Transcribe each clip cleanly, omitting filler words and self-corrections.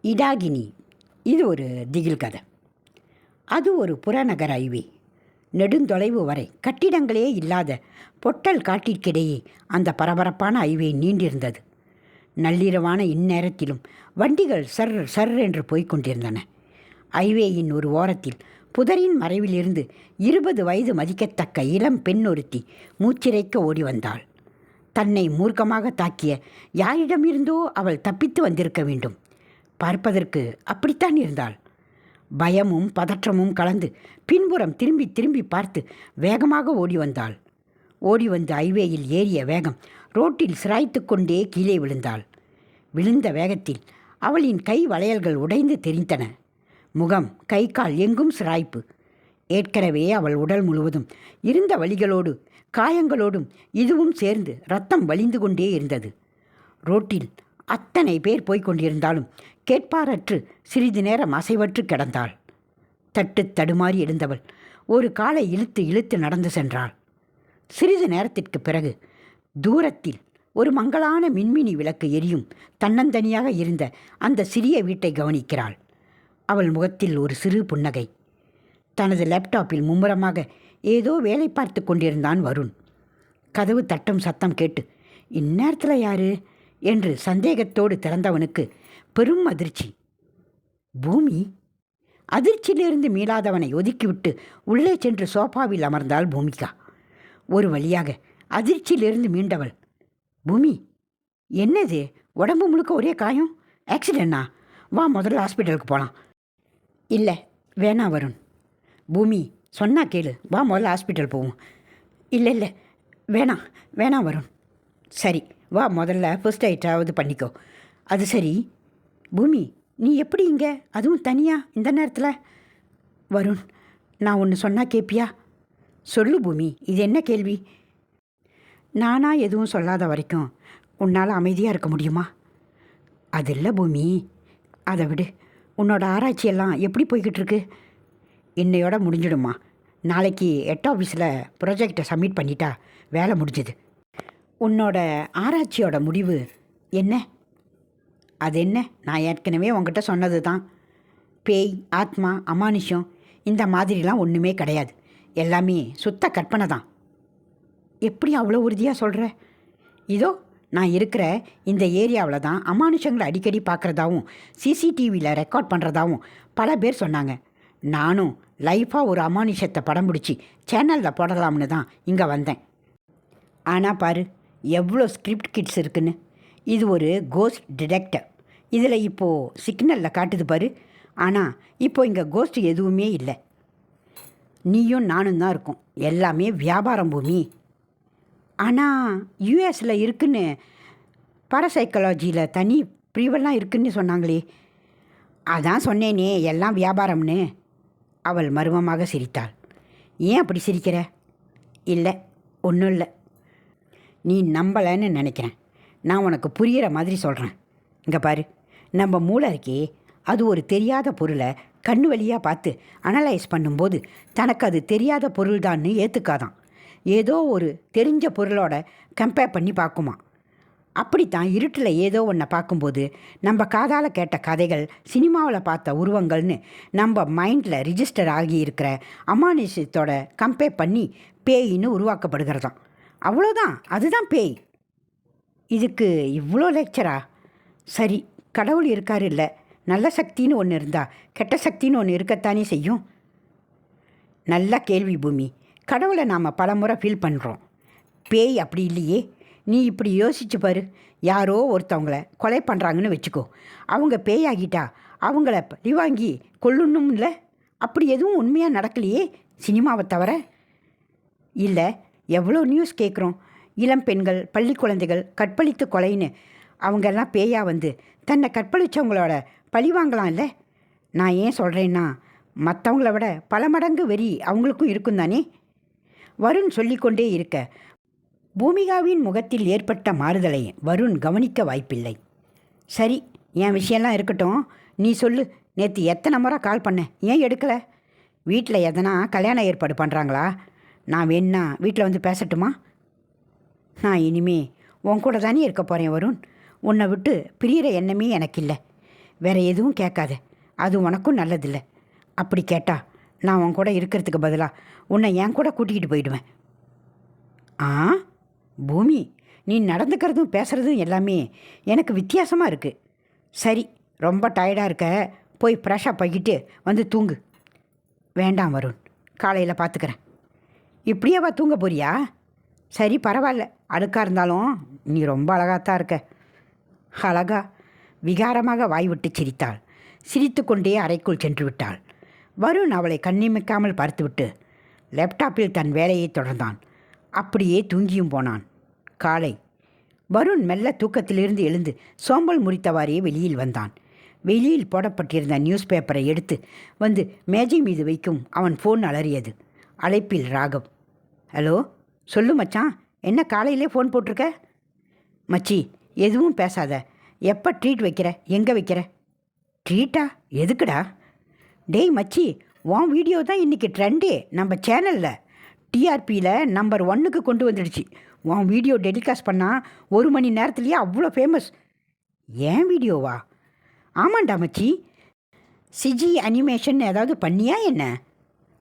இடாகினி. இது ஒரு திகில் கதை. அது ஒரு புறநகர் ஹைவே. நெடுந்தொலைவு வரை கட்டிடங்களே இல்லாத பொட்டல் காட்டிற்கிடையே அந்த பரபரப்பான ஹைவே நீண்டிருந்தது. நள்ளிரவான இந்நேரத்திலும் வண்டிகள் சர் சர் என்று போய்கொண்டிருந்தன. ஹைவேயின் ஒரு ஓரத்தில் புதரின் மறைவிலிருந்து 20 வயது மதிக்கத்தக்க இளம் பெண் ஒருத்தி மூச்சிறைக்க ஓடி வந்தாள். தன்னை மூர்க்கமாக தாக்கிய யாரிடமிருந்தோ அவள் தப்பித்து வந்திருக்க வேண்டும். பார்ப்பதற்கு அப்படித்தான் இருந்தாள். பயமும் பதற்றமும் கலந்து பின்புறம் திரும்பி திரும்பி பார்த்து வேகமாக ஓடி வந்தாள். ஓடி வந்து ஹைவேயில் ஏறிய வேகம் ரோட்டில் சிராய்த்து கொண்டே கீழே விழுந்தாள். விழுந்த வேகத்தில் அவளின் கை வளையல்கள் உடைந்து தெரிந்தன. முகம், கை, கால் எங்கும் சிராய்ப்பு. ஏற்கனவே அவள் உடல் முழுவதும் இருந்த வலிகளோடு காயங்களோடும் இதுவும் சேர்ந்து ரத்தம் வழிந்து கொண்டே இருந்தது. ரோட்டில் அத்தனை பேர் போய்கொண்டிருந்தாலும் கேட்பாரற்று சிறிது நேரம் அசைவற்று கிடந்தாள். தட்டு தடுமாறி எழுந்தவள் ஒரு காலை இழுத்து இழுத்து நடந்து சென்றாள். சிறிது நேரத்திற்கு பிறகு தூரத்தில் ஒரு மங்கலான மின்மினி விளக்கு எரியும் தன்னந்தனியாக இருந்த அந்த சிறிய வீட்டை கவனிக்கிறாள். அவள் முகத்தில் ஒரு சிறு புன்னகை. தனது லேப்டாப்பில் மும்முரமாக ஏதோ வேலை பார்த்து கொண்டிருந்தான் வருண். கதவு தட்டும் சத்தம் கேட்டு இந்நேரத்தில் யாரு என்று சந்தேகத்தோடு திறந்தவனுக்கு பெரும் அதிர்ச்சி. பூமி. அதிர்ச்சியிலிருந்து மீளாதவனை ஒதுக்கிவிட்டு உள்ளே சென்று சோஃபாவில் அமர்ந்தாள் பூமிகா. ஒரு வழியாக அதிர்ச்சியிலிருந்து மீண்டவள், பூமி, என்னது? உடம்பு முழுக்க ஒரே காயம். ஆக்சிடென்ட்டா? வா, முதல்ல ஹாஸ்பிட்டலுக்கு போகலாம். இல்லை, வேணாம் வருண். பூமி, சொன்னா கேளு, வா முதல்ல ஹாஸ்பிட்டல் போவோம். இல்லை இல்லை, வேணாம் வேணாம் வருண். சரி வா, முதல்ல ஃபர்ஸ்ட் எய்டாவது பண்ணிக்கோ. அது சரி பூமி, நீ எப்படி இங்கே, அதுவும் தனியாக இந்த நேரத்தில்? வருண், நான் ஒன்று சொன்னால் கேட்பியா? சொல்லு பூமி, இது என்ன கேள்வி? நானாக எதுவும் சொல்லாத வரைக்கும் உன்னால் அமைதியாக இருக்க முடியுமா? அது இல்லை பூமி, அதை விடு. உன்னோட ஆராய்ச்சியெல்லாம் எப்படி போய்கிட்டு இருக்கு? இன்னையோட முடிஞ்சிடுமா. நாளைக்கு ஹெட் ஆஃபீஸில் ப்ராஜெக்டை சப்மிட் பண்ணிட்டா வேலை முடிஞ்சுது. உன்னோட ஆராய்ச்சியோட முடிவு என்ன? அது என்ன, நான் ஏற்கனவே உங்ககிட்ட சொன்னது தான். பேய், ஆத்மா, அமானுஷம் இந்த மாதிரிலாம் ஒன்றுமே கிடையாது. எல்லாமே சுத்த கற்பனை தான். எப்படி அவ்வளோ உறுதியாக சொல்கிற? இதோ நான் இருக்கிற இந்த ஏரியாவில் தான் அமானுஷங்களை அடிக்கடி பார்க்குறதாவும் சிசிடிவியில் ரெக்கார்ட் பண்ணுறதாவும் பல பேர் சொன்னாங்க. நானும் லைஃபாக ஒரு அமானுஷத்தை படம் பிடிச்சி சேனலில் போடலாம்னு தான் இங்கே வந்தேன். ஆனால் பாரு, எவ்வளோ ஸ்கிரிப்ட் கிட்ஸ் இருக்குன்னு. இது ஒரு கோஸ்ட் டிடெக்டர். இதில் இப்போது சிக்னலில் காட்டுது பாரு. ஆனால் இப்போ இங்கே கோஸ்ட் எதுவுமே இல்லை. நீயும் நானும் தான் இருக்கும். எல்லாமே வியாபாரம் பூமி. ஆனால் யூஎஸில் இருக்குன்னு, பாரசைக்காலஜியில் தனி பிரிவெல்லாம் இருக்குன்னு சொன்னாங்களே. அதான் சொன்னேனே, எல்லாம் வியாபாரம்னு. அவள் மர்மமாக சிரித்தாள். ஏன் அப்படி சிரிக்கிற? இல்லை, ஒன்றும் இல்லை. நீ நம்பலைன்னு நினைக்கிறேன். நான் உனக்கு புரிகிற மாதிரி சொல்கிறேன். இங்கே பாரு, நம்ம மூளை இருக்கே, அது ஒரு தெரியாத பொருளை கண்ணு வழியாக பார்த்து அனலைஸ் பண்ணும்போது தனக்கு அது தெரியாத பொருள்தான்னு ஏற்றுக்காதான். ஏதோ ஒரு தெரிஞ்ச பொருளோட கம்பேர் பண்ணி பார்க்குமா. அப்படித்தான் இருட்டில் ஏதோ ஒன்றை பார்க்கும்போது நம்ம காதால் கேட்ட கதைகள், சினிமாவில் பார்த்த உருவங்கள்னு நம்ம மைண்டில் ரிஜிஸ்டர் ஆகியிருக்கிற அமானுஷத்தோட கம்பேர் பண்ணி பேயின்னு உருவாக்கப்படுகிறதாம். அவ்வளோதான், அதுதான் பேய். இதுக்கு இவ்வளோ லெக்சரா? சரி, கடவுள் இருக்காரு இல்லை, நல்ல சக்தின்னு ஒன்று இருந்தால் கெட்ட சக்தின்னு ஒன்று இருக்கத்தானே செய்யும். நல்ல கேள்வி பூமி. கடவுளை நாம் பலமுறை ஃபீல் பண்ணுறோம். பேய் அப்படி இல்லையே. நீ இப்படி யோசிச்சு பாரு. யாரோ ஒருத்தவங்கள கொலை பண்ணுறாங்கன்னு வச்சுக்கோ. அவங்க பேயாகிட்டா அவங்கள பழிவாங்கி கொல்லணும் இல்லை? அப்படி எதுவும் உண்மையாக நடக்கலையே சினிமாவை தவிர. இல்லை, எவ்வளோ நியூஸ் கேட்குறோம். இளம் பெண்கள், பள்ளி குழந்தைகள் கற்பழித்து கொலைன்னு அவங்கெல்லாம் பேயாக வந்து தன்னை கற்பழித்தவங்களோட பழிவாங்கலாம் இல்லை? நான் ஏன் சொல்கிறேன்னா, மற்றவங்கள விட பல மடங்கு வெறி அவங்களுக்கும் இருக்கும் தானே. வருண் சொல்லிக்கொண்டே இருக்க பூமிகாவின் முகத்தில் ஏற்பட்ட மாறுதலை வருண் கவனிக்க வாய்ப்பில்லை. சரி, என் விஷயம்லாம் இருக்கட்டும். நீ சொல்லு, நேற்று எத்தனை முறை கால் பண்ண, ஏன் எடுக்கலை? வீட்டில் எதனா கல்யாண ஏற்பாடு பண்ணுறாங்களா? நான் வேணா வீட்டில் வந்து பேசட்டுமா? நான் இனிமே உன் கூட தானே இருக்க போகிறேன் வருண். உன்னை விட்டு பிரிகிற எண்ணமே எனக்கு இல்லை. வேற எதுவும் கேட்காத, அது உனக்கும் நல்லதில்லை. அப்படி கேட்டா நான் உன் கூட இருக்கிறதுக்கு பதிலாக உன்னை என் கூட கூட்டிக்கிட்டு போயிடுவேன். ஆ பூமி, நீ நடந்துக்கிறதும் பேசுகிறதும் எல்லாமே எனக்கு வித்தியாசமாக இருக்குது. சரி, ரொம்ப டயர்டாக இருக்க, போய் ஃப்ரெஷ்ஷாக போய்கிட்டு வந்து தூங்கு. வேண்டாம் வருண், காலையில் பார்த்துக்கிறேன். இப்படியேவா தூங்க போறியா? சரி பரவாயில்ல, அழுக்காக இருந்தாலும் நீ ரொம்ப அழகாத்தான் இருக்க. அழகா? விகாரமாக வாய் விட்டு சிரித்தாள். சிரித்து கொண்டே அறைக்குள் சென்று விட்டாள். வருண் அவளை கண்ணிமைக்காமல் பார்த்துவிட்டு லேப்டாப்பில் தன் வேலையை தொடர்ந்தான். அப்படியே தூங்கியும் போனான். காலை வருண் மெல்ல தூக்கத்திலிருந்து எழுந்து சோம்பல் முறித்தவாறே வெளியில் வந்தான். வெளியில் போடப்பட்டிருந்த நியூஸ் பேப்பரை எடுத்து வந்து மேஜை மீது வைக்கும் அவன் ஃபோன் அலறியது. அழைப்பில் ராகவ். ஹலோ, சொல்லு மச்சான், என்ன காலையிலே ஃபோன் போட்டிருக்க? மச்சி, எதுவும் பேசாத. எப்போ ட்ரீட் வைக்கிற, எங்கே வைக்கிற? ட்ரீட்டா? எதுக்குடா? டேய் மச்சி, உன் வீடியோ தான் இன்றைக்கி ட்ரெண்டே நம்ம சேனலில். டிஆர்பியில் நம்பர் 1க்கு கொண்டு வந்துடுச்சு. உன் வீடியோ டெலிகாஸ்ட் பண்ணால் 1 மணி நேரத்துலேயே அவ்வளோ ஃபேமஸ். ஏன் வீடியோவா? ஆமாண்டா மச்சி. சிஜி அனிமேஷன் ஏதாவது பண்ணியா என்ன?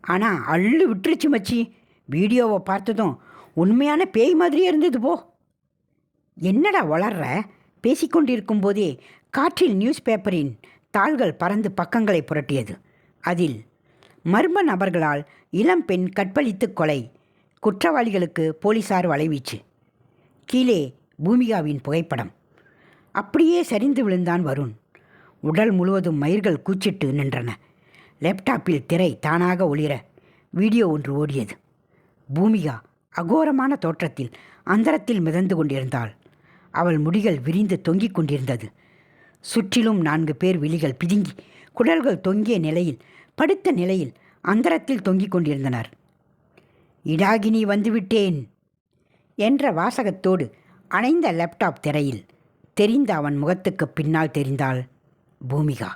ஆனால் அள்ளு விட்டுருச்சு மச்சி. வீடியோவை பார்த்ததும் உண்மையான பேய் மாதிரியே இருந்தது போ. என்னடா வளர்ற? பேசிக்கொண்டிருக்கும் போதே காற்றில் நியூஸ் பேப்பரின் தாள்கள் பறந்து பக்கங்களை புரட்டியது. அதில் மர்ம நபர்களால் இளம்பெண் கற்பழித்து கொலை, குற்றவாளிகளுக்கு போலீசார் வலைவீச்சு. கீழே பூமிகாவின் புகைப்படம். அப்படியே சரிந்து விழுந்தான் வருண். உடல் முழுவதும் மயிர்கள் கூச்சிட்டு நின்றன. லேப்டாப்பில் திரை தானாக ஒளிர வீடியோ ஒன்று ஓடியது. பூமிகா அகோரமான தோற்றத்தில் அந்தரத்தில் மிதந்து கொண்டிருந்தாள். அவள் முடிகள் விரிந்து தொங்கிக் கொண்டிருந்தது. சுற்றிலும் 4 பேர் விழிகள் பிதுங்கி குடல்கள் தொங்கிய நிலையில் படுத்த நிலையில் அந்தரத்தில் தொங்கிக் கொண்டிருந்தனர். இடாகினி வந்துவிட்டேன் என்ற வாசகத்தோடு அணைந்த லேப்டாப் திரையில் தெரிந்த அவன் முகத்துக்கு பின்னால் தெரிந்தாள் பூமிகா.